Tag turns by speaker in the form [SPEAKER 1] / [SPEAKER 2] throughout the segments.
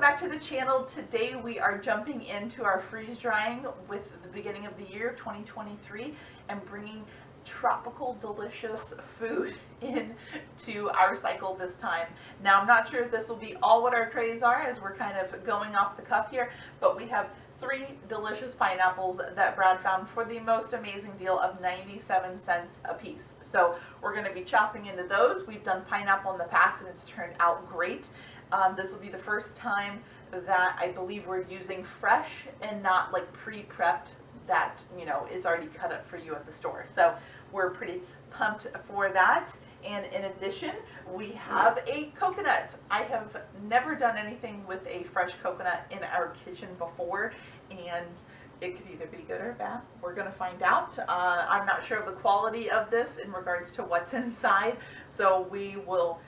[SPEAKER 1] back to the channel. Today we are jumping into our freeze drying with the beginning of the year 2023 and bringing tropical delicious food into our cycle this time. Now I'm not sure if this will be all what our trays are as we're kind of going off the cuff here, but we have 3 delicious pineapples that Brad found for the most amazing deal of 97 cents a piece. So we're going to be chopping into those. We've done pineapple in the past and it's turned out great. This will be the first time that I believe we're using fresh and not like pre-prepped that, you know, is already cut up for you at the store. So we're pretty pumped for that. And in addition, we have a coconut. I have never done anything with a fresh coconut in our kitchen before, and it could either be good or bad. We're going to find out. I'm not sure of the quality of this in regards to what's inside, so we will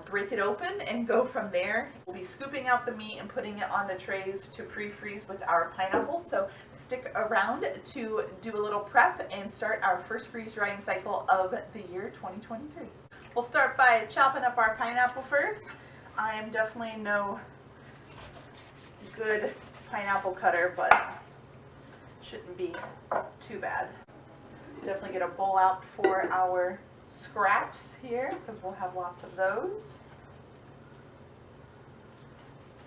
[SPEAKER 1] break it open and go from there. We'll be scooping out the meat and putting it on the trays to pre-freeze with our pineapples, so stick around to do a little prep and start our first freeze drying cycle of the year 2023. We'll start by chopping up our pineapple first. I am definitely no good pineapple cutter, but shouldn't be too bad. Definitely get a bowl out for our scraps here because we'll have lots of those.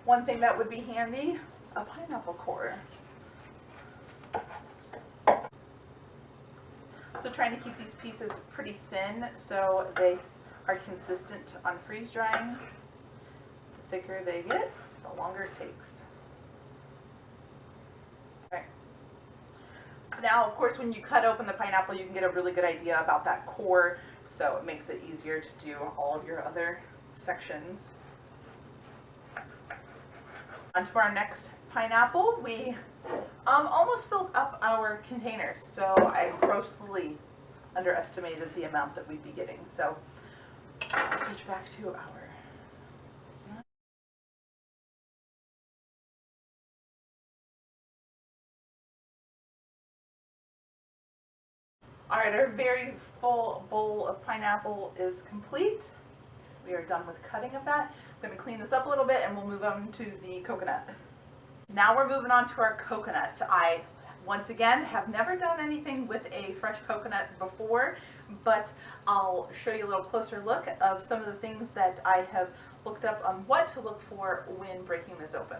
[SPEAKER 1] One thing that would be handy, a pineapple core. So trying to keep these pieces pretty thin so they are consistent on freeze drying. The thicker they get, the longer it takes. Okay. So now, of course, when you cut open the pineapple, you can get a really good idea about that core, so it makes it easier to do all of your other sections. On to our next pineapple. We almost filled up our containers, so I grossly underestimated the amount that we'd be getting. So switch back to our Alright, our very full bowl of pineapple is complete. We are done with cutting of that. I'm going to clean this up a little bit and we'll move on to the coconut. Now we're moving on to our coconut. I, once again, have never done anything with a fresh coconut before, but I'll show you a little closer look of some of the things that I have looked up on what to look for when breaking this open.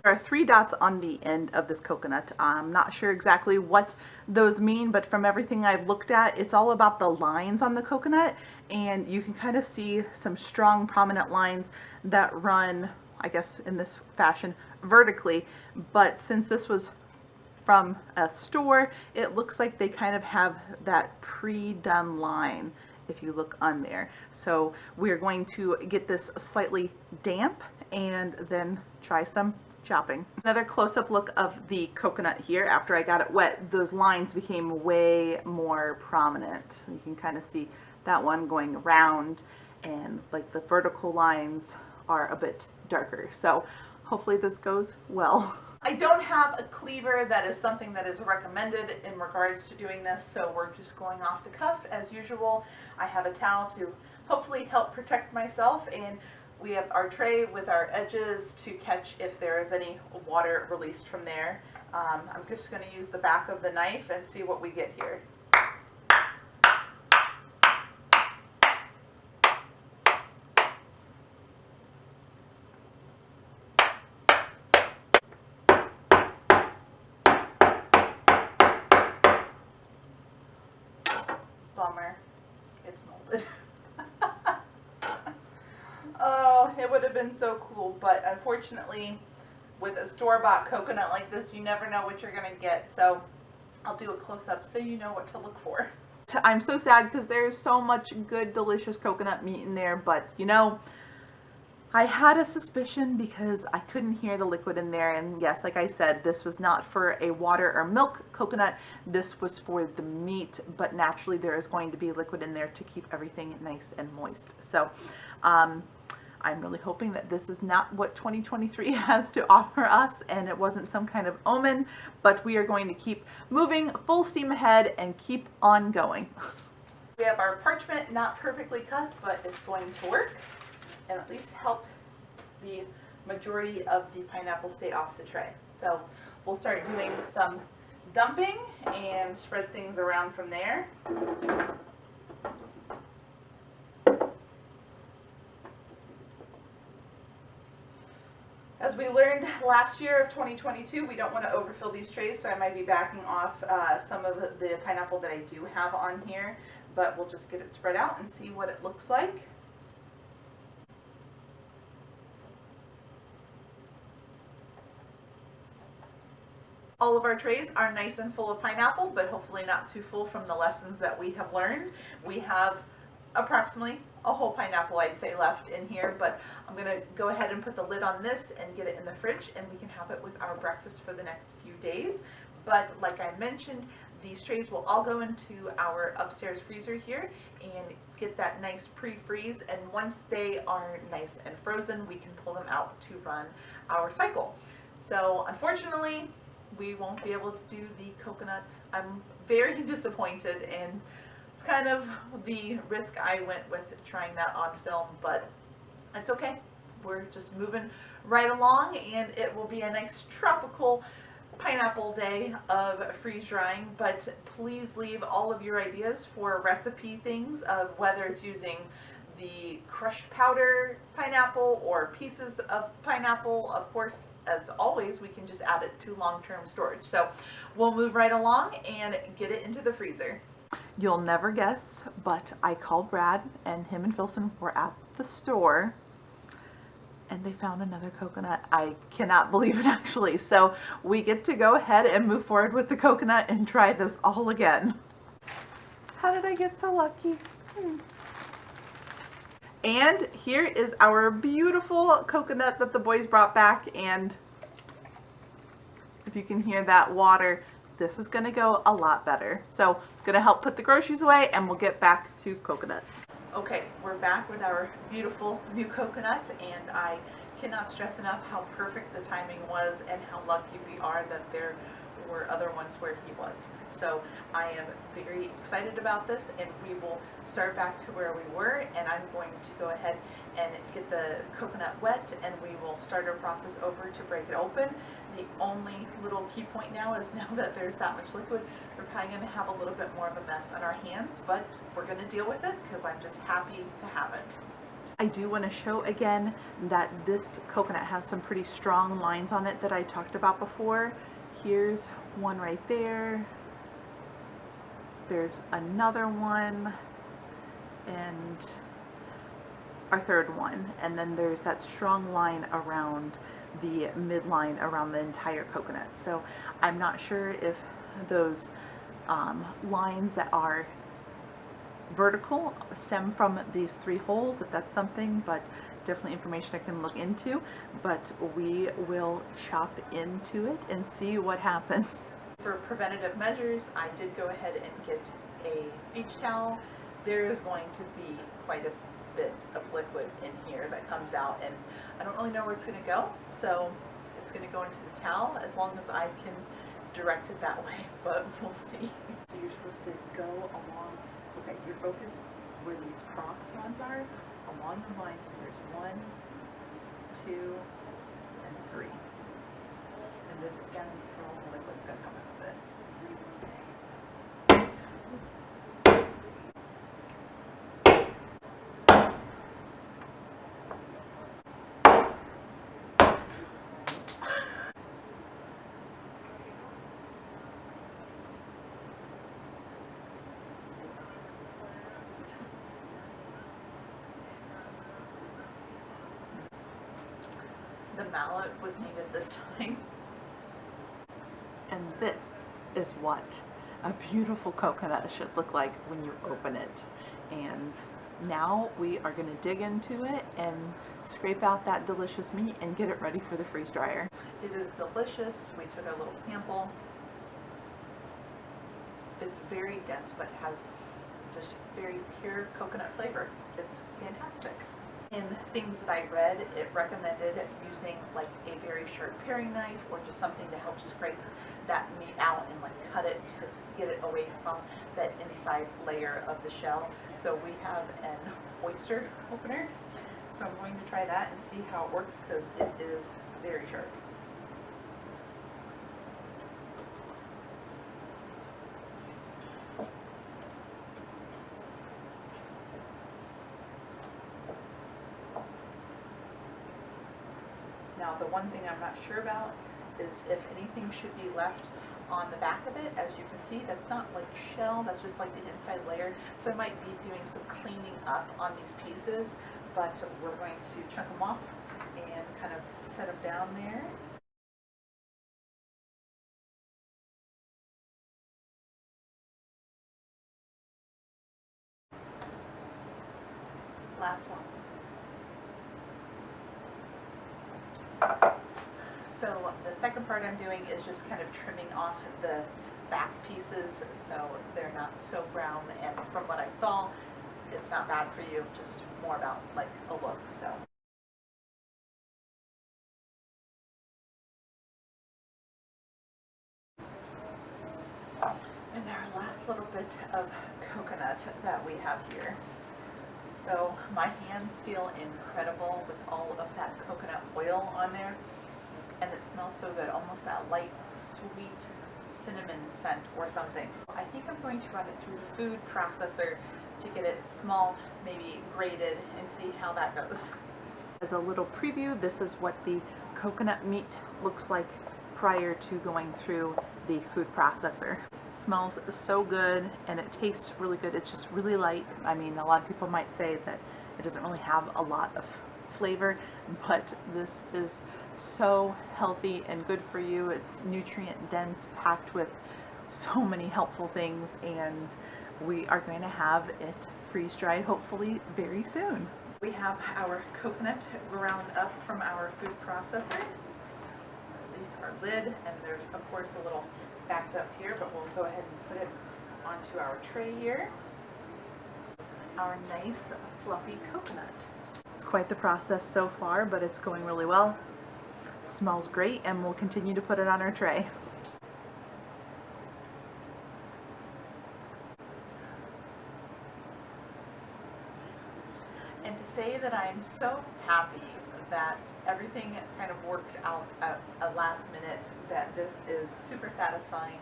[SPEAKER 1] There are 3 dots on the end of this coconut. I'm not sure exactly what those mean, but from everything I've looked at, it's all about the lines on the coconut, and you can kind of see some strong prominent lines that run, I guess in this fashion, vertically, but since this was from a store, it looks like they kind of have that pre-done line if you look on there. So we're going to get this slightly damp and then try some chopping. Another close-up look of the coconut here. After I got it wet, those lines became way more prominent. You can kind of see that one going around, and like the vertical lines are a bit darker. So hopefully this goes well. I don't have a cleaver that is something that is recommended in regards to doing this, so we're just going off the cuff as usual. I have a towel to hopefully help protect myself, and we have our tray with our edges to catch if there is any water released from there. I'm just going to use the back of the knife and see what we get here. Bummer, it's molded. Oh, it would have been so cool, but unfortunately, with a store-bought coconut like this, you never know what you're going to get, so I'll do a close-up so you know what to look for. I'm so sad because there's so much good, delicious coconut meat in there, but, you know, I had a suspicion because I couldn't hear the liquid in there, and yes, like I said, this was not for a water or milk coconut, this was for the meat, but naturally there is going to be liquid in there to keep everything nice and moist. So, I'm really hoping that this is not what 2023 has to offer us and it wasn't some kind of omen, but we are going to keep moving full steam ahead and keep on going. We have our parchment, not perfectly cut, but it's going to work and at least help the majority of the pineapple stay off the tray. So we'll start doing some dumping and spread things around from there. As we learned last year of 2022, we don't want to overfill these trays, so I might be backing off some of the pineapple that I do have on here, but we'll just get it spread out and see what it looks like. All of our trays are nice and full of pineapple, but hopefully not too full from the lessons that we have learned. We have approximately a whole pineapple, I'd say, left in here, but I'm going to go ahead and put the lid on this and get it in the fridge, and we can have it with our breakfast for the next few days. But like I mentioned, these trays will all go into our upstairs freezer here and get that nice pre-freeze, and once they are nice and frozen, we can pull them out to run our cycle. So unfortunately, we won't be able to do the coconut. I'm very disappointed, and it's kind of the risk I went with trying that on film, but it's okay. We're just moving right along, and it will be a nice tropical pineapple day of freeze drying. But please leave all of your ideas for recipe things, of whether it's using the crushed powder pineapple or pieces of pineapple. Of course, as always, we can just add it to long-term storage. So we'll move right along and get it into the freezer. You'll never guess, but I called Brad, and him and Filson were at the store, and they found another coconut. I cannot believe it, actually. So we get to go ahead and move forward with the coconut and try this all again. How did I get so lucky? And here is our beautiful coconut that the boys brought back, and if you can hear that water, this is going to go a lot better. So I'm going to help put the groceries away, and we'll get back to coconut. Okay, we're back with our beautiful new coconut, and I cannot stress enough how perfect the timing was and how lucky we are that there were other ones where he was. So I am very excited about this, and we will start back to where we were, and I'm going to go ahead and get the coconut wet, and we will start our process over to break it open. The only little key point now is, now that there's that much liquid, we're probably going to have a little bit more of a mess on our hands, but we're going to deal with it because I'm just happy to have it. I do want to show again that this coconut has some pretty strong lines on it that I talked about before. Here's one right there. There's another one, and our third one, and then there's that strong line around the midline around the entire coconut. So I'm not sure if those lines that are vertical stem from these three holes, if that's something, but definitely information I can look into. But we will chop into it and see what happens. For preventative measures, I did go ahead and get a beach towel. There is going to be quite a bit of liquid in here that comes out, and I don't really know where it's going to go, so it's going to go into the towel as long as I can direct it that way, but we'll see. So you're supposed to go along, okay, your focus where these cross ones are, along the line. So there's 1, 2, and 3, and this is going to be for all the liquid's going to come out of it. The mallet was needed this time. And this is what a beautiful coconut should look like when you open it. And now we are going to dig into it and scrape out that delicious meat and get it ready for the freeze dryer. It is delicious. We took a little sample. It's very dense, but it has just very pure coconut flavor. It's fantastic. In things that I read, it recommended using like a very sharp paring knife or just something to help scrape that meat out and like cut it to get it away from that inside layer of the shell. So we have an oyster opener. So I'm going to try that and see how it works because it is very sharp. Now the one thing I'm not sure about is if anything should be left on the back of it. As you can see, that's not like shell, that's just like the inside layer. So I might be doing some cleaning up on these pieces, but we're going to chunk them off and kind of set them down there. Last one. So the second part I'm doing is just kind of trimming off the back pieces so they're not so brown, and from what I saw, it's not bad for you, just more about like a look. So and our last little bit of coconut that we have here. So my hands feel incredible with all of that coconut oil on there, and it smells so good, almost that light sweet cinnamon scent or something. So I think I'm going to run it through the food processor to get it small, maybe grated, and see how that goes. As a little preview, this is what the coconut meat looks like prior to going through the food processor. It smells so good and it tastes really good. It's just really light. I mean, a lot of people might say that it doesn't really have a lot of flavor, but this is so healthy and good for you. It's nutrient dense, packed with so many helpful things, and we are going to have it freeze dried hopefully very soon. We have our coconut ground up from our food processor. Release our lid, and there's of course a little backed up here, but we'll go ahead and put it onto our tray here. Our nice fluffy coconut. It's quite the process so far, but it's going really well. Smells great, and we'll continue to put it on our tray. And to say that I'm so happy that everything kind of worked out at a last minute, that this is super satisfying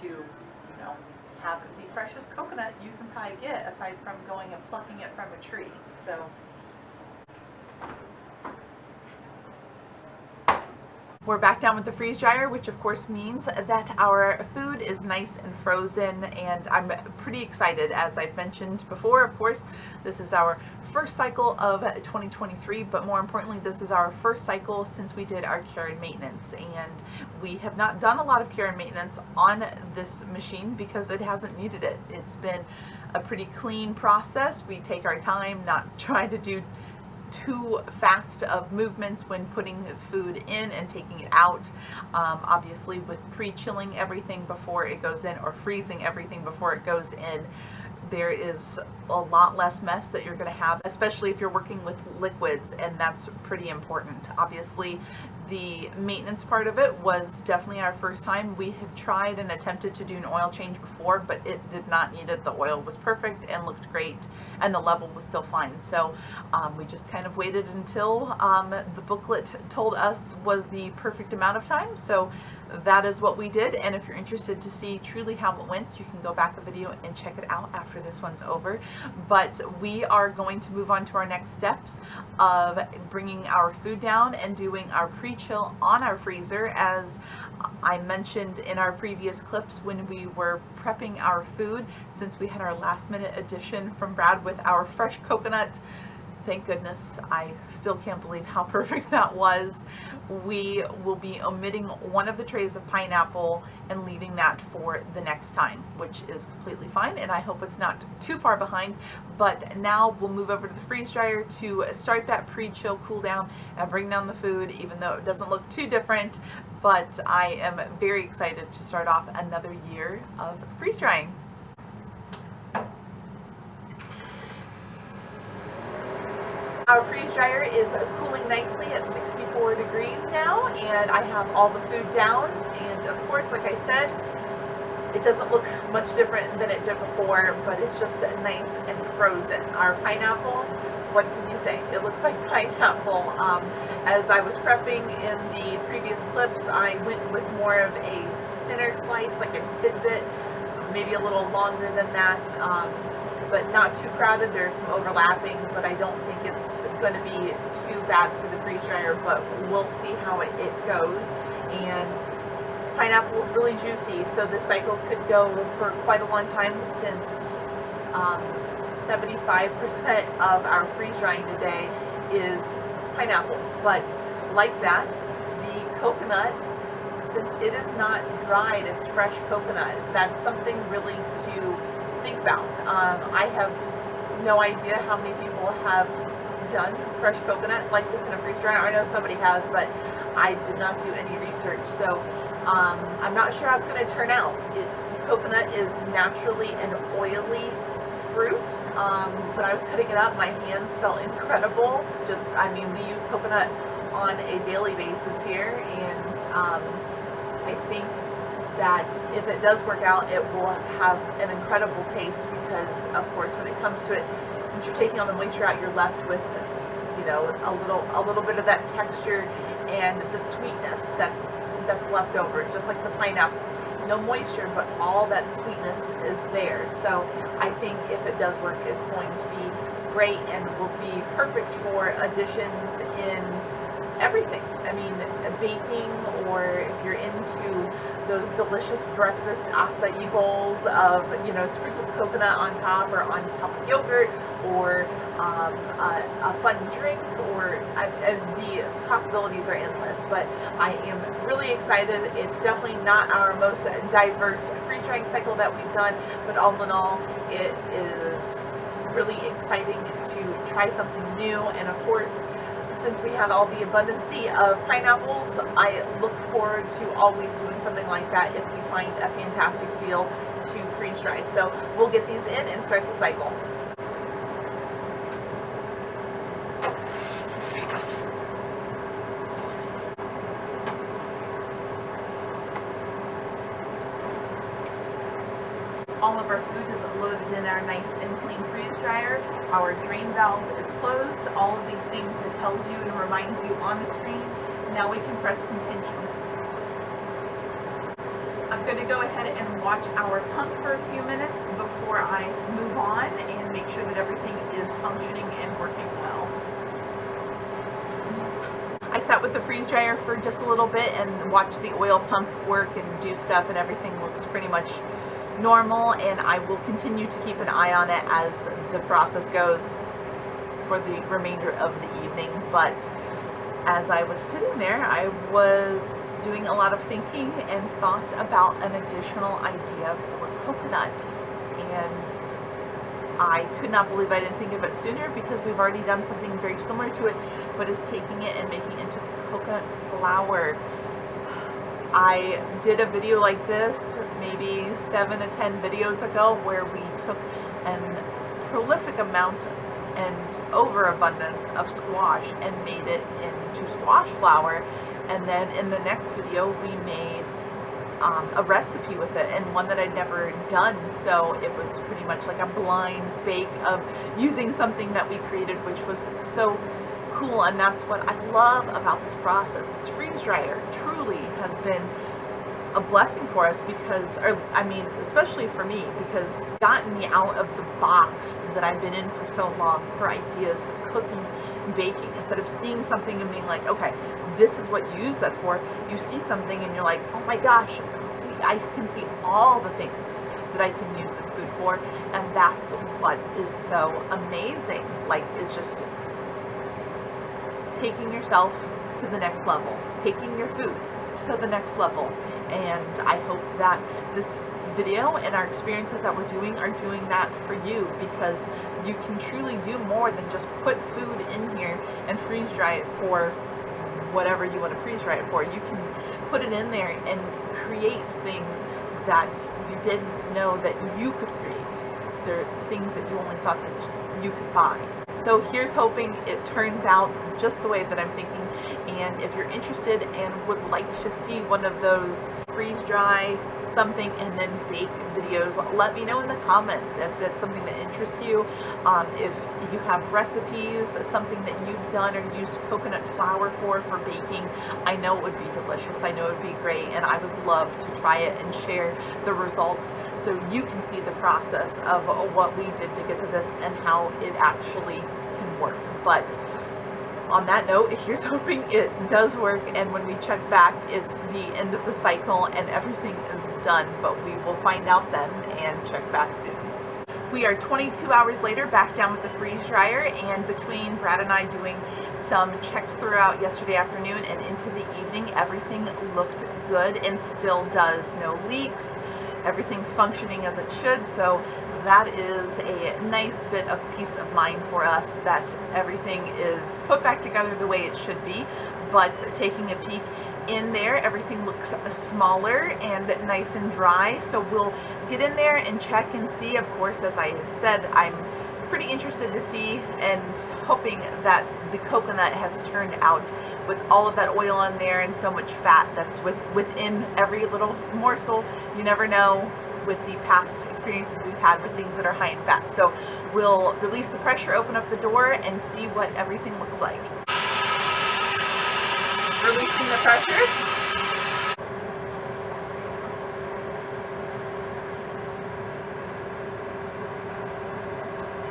[SPEAKER 1] to, you know, have the freshest coconut you can probably get aside from going and plucking it from a tree. So we're back down with the freeze dryer, which of course means that our food is nice and frozen, and I'm pretty excited. As I've mentioned before, of course, this is our first cycle of 2023, but more importantly, this is our first cycle since we did our care and maintenance, and we have not done a lot of care and maintenance on this machine because it hasn't needed it. It's been a pretty clean process. We take our time, not try to do too fast of movements when putting food in and taking it out. Obviously with pre-chilling everything before it goes in, or freezing everything before it goes in, there is a lot less mess that you're going to have, especially if you're working with liquids, and that's pretty important. Obviously the maintenance part of it was definitely our first time. We had tried and attempted to do an oil change before, but it did not need it. The oil was perfect and looked great, and the level was still fine. So we just kind of waited until the booklet told us was the perfect amount of time. So that is what we did, and if you're interested to see truly how it went, you can go back a video and check it out after this one's over. But we are going to move on to our next steps of bringing our food down and doing our pre-chill on our freezer. As I mentioned in our previous clips when we were prepping our food, since we had our last minute addition from Brad with our fresh coconut. Thank goodness. I still can't believe how perfect that was. We will be omitting one of the trays of pineapple and leaving that for the next time, which is completely fine, and I hope it's not too far behind. But now we'll move over to the freeze dryer to start that pre-chill cool down and bring down the food, even though it doesn't look too different. But I am very excited to start off another year of freeze drying. Our freeze dryer is cooling nicely at 64 degrees now, and I have all the food down, and of course, like I said, It doesn't look much different than it did before, but it's just nice and frozen. Our pineapple, what can you say? It looks like pineapple. As I was prepping in the previous clips, I went with more of a thinner slice, like a tidbit, maybe a little longer than that, but not too crowded. There's some overlapping, but I don't think it's going to be too bad for the freeze dryer, but we'll see how it goes. And pineapple is really juicy, so this cycle could go for quite a long time, since 75% of our freeze drying today is pineapple. But like that, the coconut, since it is not dried, it's fresh coconut, that's something really to think about. I have no idea how many people have done fresh coconut like this in a freeze dryer. I know somebody has, but I did not do any research, so I'm not sure how it's going to turn out. Coconut is naturally an oily fruit. When I was cutting it up, my hands felt incredible. I mean, we use coconut on a daily basis here, and I think that if it does work out, it will have an incredible taste, because of course when it comes to it, since you're taking all the moisture out, you're left with, you know, a little bit of that texture and the sweetness that's left over, just like the pineapple. No moisture, but all that sweetness is there. So I think if it does work, it's going to be great and will be perfect for additions in everything. I mean, baking, or if you're into those delicious breakfast acai bowls of, you know, sprinkled coconut on top, or on top of yogurt, or a fun drink, or the possibilities are endless. But I am really excited. It's definitely not our most diverse freeze drying cycle that we've done, but all in all, it is really exciting to try something new. And of course, since we had all the abundancy of pineapples, I look forward to always doing something like that if we find a fantastic deal to freeze dry. So we'll get these in and start the cycle. All of our food is loaded in our nice and clean freeze dryer. Our drain valve is closed. All of these things, it tells you and reminds you on the screen. Now we can press continue. I'm going to go ahead and watch our pump for a few minutes before I move on and make sure that everything is functioning and working well. I sat with the freeze dryer for just a little bit and watched the oil pump work and do stuff, and everything looks pretty much normal, and I will continue to keep an eye on it as the process goes for the remainder of the evening. But as I was sitting there, I was doing a lot of thinking and thought about an additional idea for coconut, and I could not believe I didn't think of it sooner, because we've already done something very similar to it, but is taking it and making it into coconut flour. I did a video like this maybe 7 to 10 videos ago, where we took an prolific amount and overabundance of squash and made it into squash flour, and then in the next video we made a recipe with it, and one that I'd never done, so it was pretty much like a blind bake of using something that we created, which was so cool. And that's what I love about this process. This freeze dryer truly has been a blessing for us, because, or I mean, especially for me, because it's gotten me out of the box that I've been in for so long for ideas with cooking and baking. Instead of seeing something and being like, okay, this is what you use that for, you see something and you're like, oh my gosh, see, I can see all the things that I can use this food for. And that's what is so amazing. Like, it's just taking yourself to the next level, taking your food to the next level. And I hope that this video and our experiences that we're doing are doing that for you, because you can truly do more than just put food in here and freeze dry it for whatever you want to freeze dry it for. You can put it in there and create things that you didn't know that you could create. There are things that you only thought that you could buy. So here's hoping it turns out just the way that I'm thinking. And if you're interested and would like to see one of those freeze dry something and then bake videos. Let me know in the comments if that's something that interests you. If you have recipes, something that you've done or used coconut flour for baking, I know it would be delicious. I know it would be great, and I would love to try it and share the results so you can see the process of what we did to get to this and how it actually can work. But on that note, here's hoping it does work, and when we check back, it's the end of the cycle and everything is done, but we will find out then and check back soon. We are 22 hours later back down with the freeze dryer, and between Brad and I doing some checks throughout yesterday afternoon and into the evening, everything looked good and still does. No leaks. Everything's functioning as it should, so that is a nice bit of peace of mind for us that everything is put back together the way it should be. But taking a peek in there, everything looks smaller and nice and dry, so we'll get in there and check and see. Of course, as I had said, I'm pretty interested to see and hoping that the coconut has turned out with all of that oil in there and so much fat that's within every little morsel. You never know with the past experiences we've had with things that are high in fat. So we'll release the pressure, open up the door, and see what everything looks like. Releasing the pressure.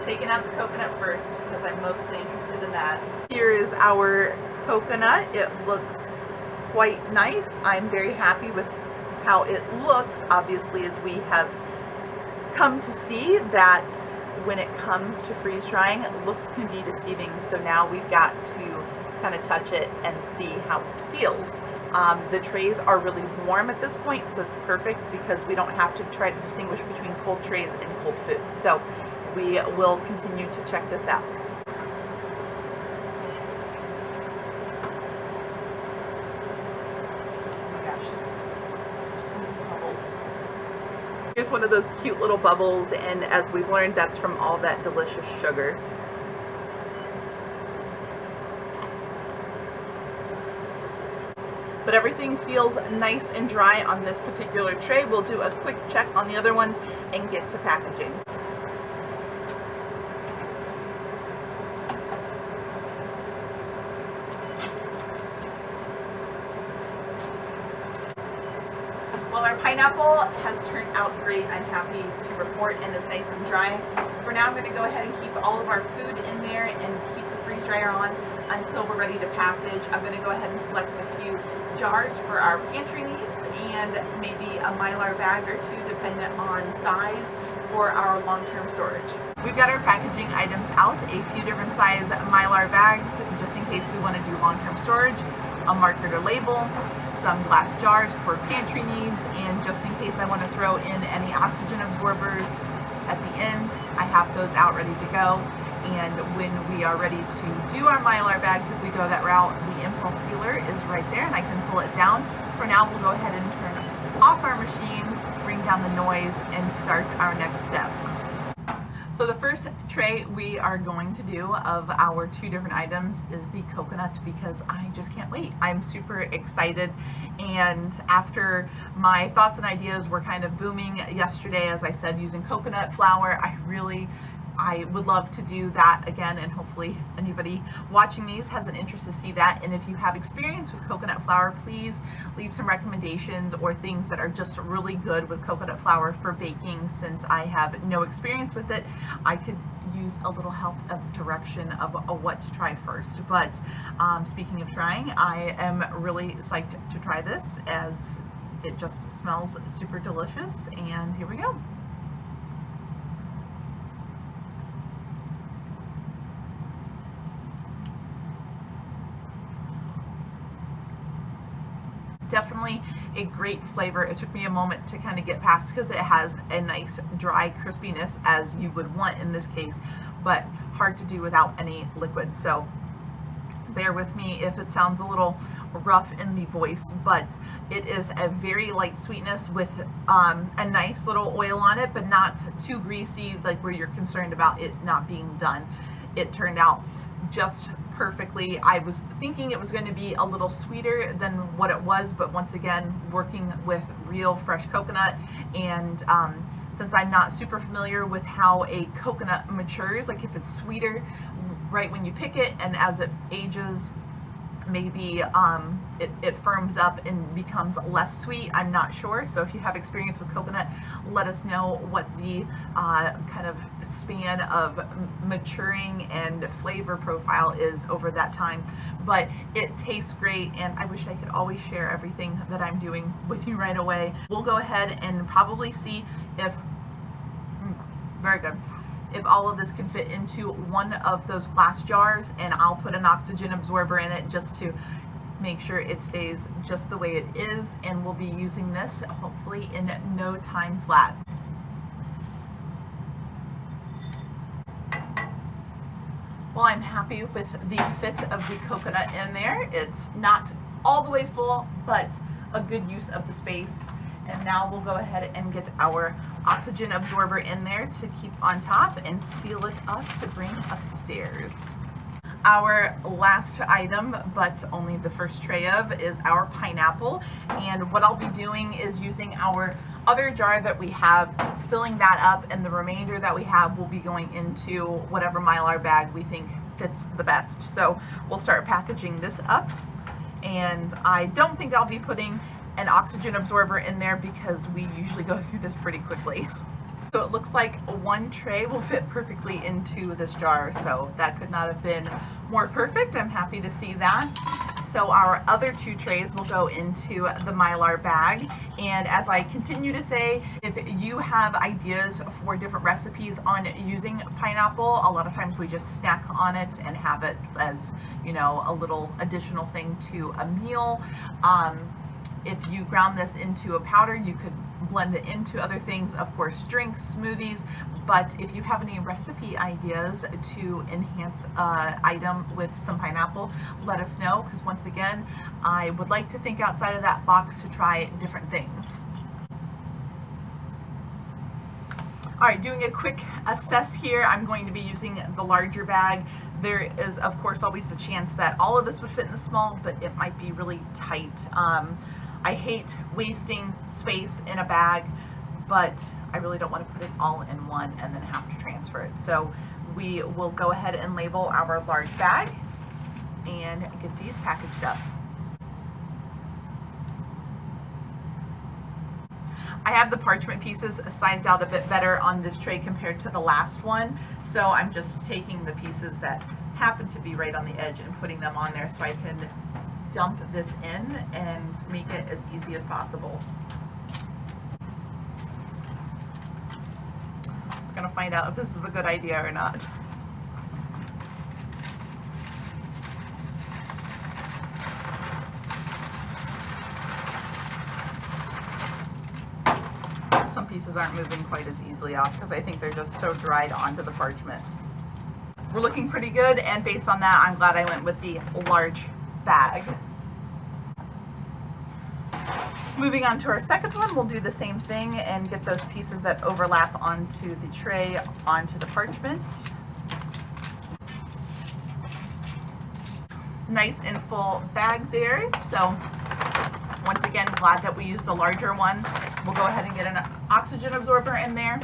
[SPEAKER 1] Taking out the coconut first because I'm mostly interested in that. Here is our coconut. It looks quite nice. I'm very happy with how it looks. Obviously, as we have come to see that when it comes to freeze drying, looks can be deceiving. So now we've got to kind of touch it and see how it feels. The trays are really warm at this point, so it's perfect because we don't have to try to distinguish between cold trays and cold food. So we will continue to check this out. Here's one of those cute little bubbles, and as we've learned, that's from all that delicious sugar. But everything feels nice and dry on this particular tray. We'll do a quick check on the other ones and get to packaging. Well, our pineapple has turned out great. I'm happy to report, and it's nice and dry. For now, I'm going to go ahead and keep all of our food in there and keep the freeze dryer on until we're ready to package. I'm going to go ahead and select a few jars for our pantry needs and maybe a Mylar bag or two, depending on size, for our long-term storage. We've got our packaging items out, a few different size Mylar bags, just in case we want to do long-term storage, a marker to label, some glass jars for pantry needs, and just in case I want to throw in any oxygen absorbers at the end, I have those out ready to go. And when we are ready to do our Mylar bags, if we go that route, the impulse sealer is right there and I can pull it down. For now, we'll go ahead and turn off our machine, bring down the noise, and start our next step. So the first tray we are going to do of our two different items is the coconut, because I just can't wait. I'm super excited, and after my thoughts and ideas were kind of booming yesterday, as I said, using coconut flour, I would love to do that again, and hopefully anybody watching these has an interest to see that. And if you have experience with coconut flour, please leave some recommendations or things that are just really good with coconut flour for baking. Since I have no experience with it, I could use a little help of direction of what to try first. But speaking of trying, I am really psyched to try this, as it just smells super delicious. And here we go. Definitely a great flavor. It took me a moment to kind of get past because it has a nice dry crispiness, as you would want in this case, but hard to do without any liquid. So bear with me if it sounds a little rough in the voice, but it is a very light sweetness with a nice little oil on it, but not too greasy, like where you're concerned about it not being done. It turned out just perfectly. I was thinking it was going to be a little sweeter than what it was, but once again, working with real fresh coconut, and since I'm not super familiar with how a coconut matures, like if it's sweeter right when you pick it, and as it ages, maybe it firms up and becomes less sweet. I'm not sure. So if you have experience with coconut, let us know what the kind of span of maturing and flavor profile is over that time. But it tastes great, and I wish I could always share everything that I'm doing with you right away. We'll go ahead and probably see if, very good, if all of this can fit into one of those glass jars, and I'll put an oxygen absorber in it just to make sure it stays just the way it is, and we'll be using this hopefully in no time flat. Well, I'm happy with the fit of the coconut in there. It's not all the way full, but a good use of the space. And now we'll go ahead and get our oxygen absorber in there to keep on top and seal it up to bring upstairs. Our last item, but only the first tray of, is our pineapple. And what I'll be doing is using our other jar that we have, filling that up, and the remainder that we have will be going into whatever Mylar bag we think fits the best. So we'll start packaging this up, and I don't think I'll be putting an oxygen absorber in there because we usually go through this pretty quickly. So it looks like one tray will fit perfectly into this jar, so that could not have been more perfect. I'm happy to see that. So our other two trays will go into the Mylar bag, and as I continue to say, if you have ideas for different recipes on using pineapple, a lot of times we just snack on it and have it as, you know, a little additional thing to a meal. If you ground this into a powder, you could blend it into other things, of course, drinks, smoothies. But if you have any recipe ideas to enhance an item with some pineapple, let us know, because once again, I would like to think outside of that box to try different things. All right, doing a quick assess here, I'm going to be using the larger bag. There is, of course, always the chance that all of this would fit in the small, but it might be really tight. I hate wasting space in a bag, but I really don't want to put it all in one and then have to transfer it. So we will go ahead and label our large bag and get these packaged up. I have the parchment pieces sized out a bit better on this tray compared to the last one. So I'm just taking the pieces that happen to be right on the edge and putting them on there so I can dump this in and make it as easy as possible. We're gonna find out if this is a good idea or not. Some pieces aren't moving quite as easily off because I think they're just so dried onto the parchment. We're looking pretty good, and based on that, I'm glad I went with the large bag. Moving on to our second one, we'll do the same thing and get those pieces that overlap onto the tray onto the parchment. Nice and full bag there. So once again, glad that we used a larger one. We'll go ahead and get an oxygen absorber in there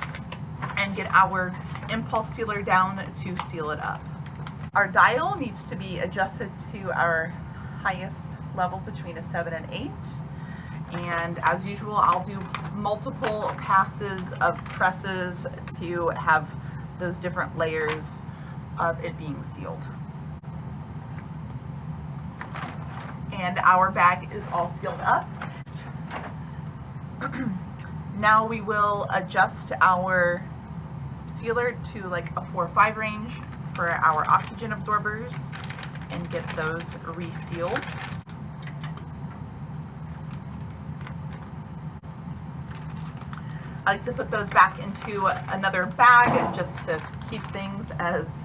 [SPEAKER 1] and get our impulse sealer down to seal it up. Our dial needs to be adjusted to our highest level between a 7 and 8. And as usual, I'll do multiple passes of presses to have those different layers of it being sealed. And our bag is all sealed up. Now we will adjust our sealer to like a 4 or 5 range for our oxygen absorbers and get those resealed. I like to put those back into another bag just to keep things as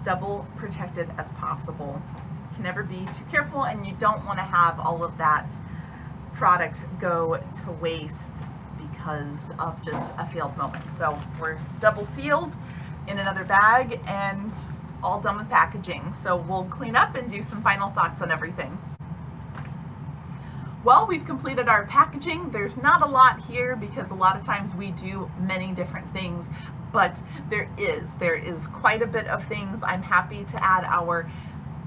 [SPEAKER 1] double protected as possible. You can never be too careful, and you don't want to have all of that product go to waste because of just a failed moment. So we're double sealed in another bag, and all done with packaging. So we'll clean up and do some final thoughts on everything. Well, we've completed our packaging. There's not a lot here because a lot of times we do many different things, but there is quite a bit of things. I'm happy to add our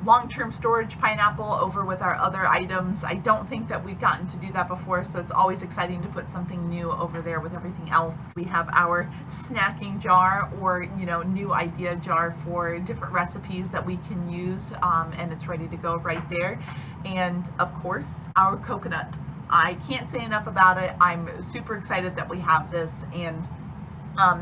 [SPEAKER 1] long-term storage pineapple over with our other items. I don't think that we've gotten to do that before, so it's always exciting to put something new over there with everything else. We have our snacking jar, or new idea jar for different recipes that we can use, and it's ready to go right there. And of course, our coconut. I can't say enough about it. I'm super excited that we have this. And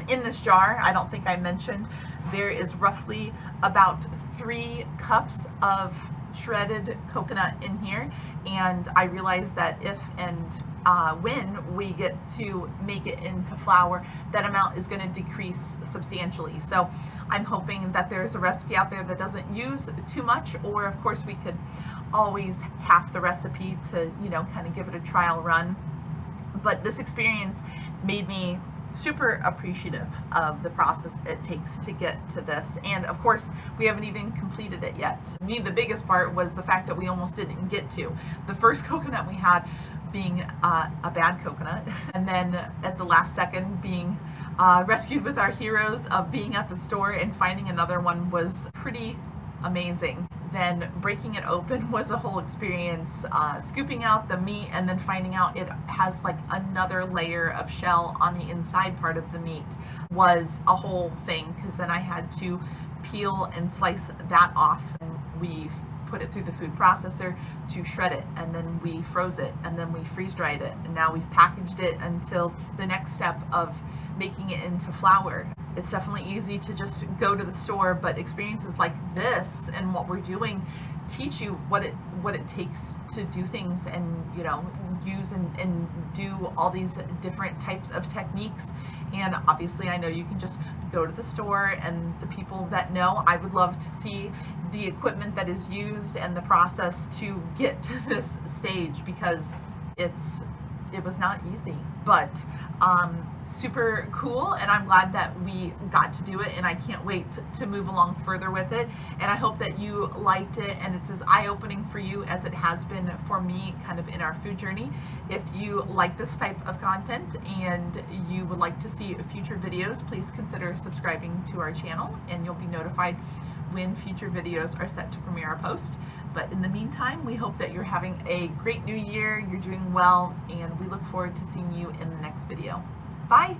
[SPEAKER 1] in this jar, I don't think I mentioned, there is roughly about 3 cups of shredded coconut in here, and I realize that if and when we get to make it into flour, that amount is going to decrease substantially. So I'm hoping that there's a recipe out there that doesn't use too much, or of course we could always half the recipe to kind of give it a trial run. But this experience made me super appreciative of the process it takes to get to this. And of course, we haven't even completed it yet. To me, the biggest part was the fact that we almost didn't get to the first coconut we had being a bad coconut, and then at the last second being rescued with our heroes of being at the store and finding another one was pretty amazing. Then breaking it open was a whole experience. Scooping out the meat and then finding out it has like another layer of shell on the inside part of the meat was a whole thing, because then I had to peel and slice that off, and we put it through the food processor to shred it, and then we froze it, and then we freeze dried it, and now we've packaged it until the next step of making it into flour. It's definitely easy to just go to the store, but experiences like this and what we're doing teach you what it takes to do things, and use and do all these different types of techniques. And obviously I know you can just go to the store, and the people that know, I would love to see the equipment that is used and the process to get to this stage, because it was not easy, but super cool, and I'm glad that we got to do it, and I can't wait to move along further with it. And I hope that you liked it, and it's as eye-opening for you as it has been for me kind of in our food journey. If you like this type of content and you would like to see future videos, please consider subscribing to our channel, and you'll be notified when future videos are set to premiere or post. But in the meantime, we hope that you're having a great new year, you're doing well, and we look forward to seeing you in the next video. Bye!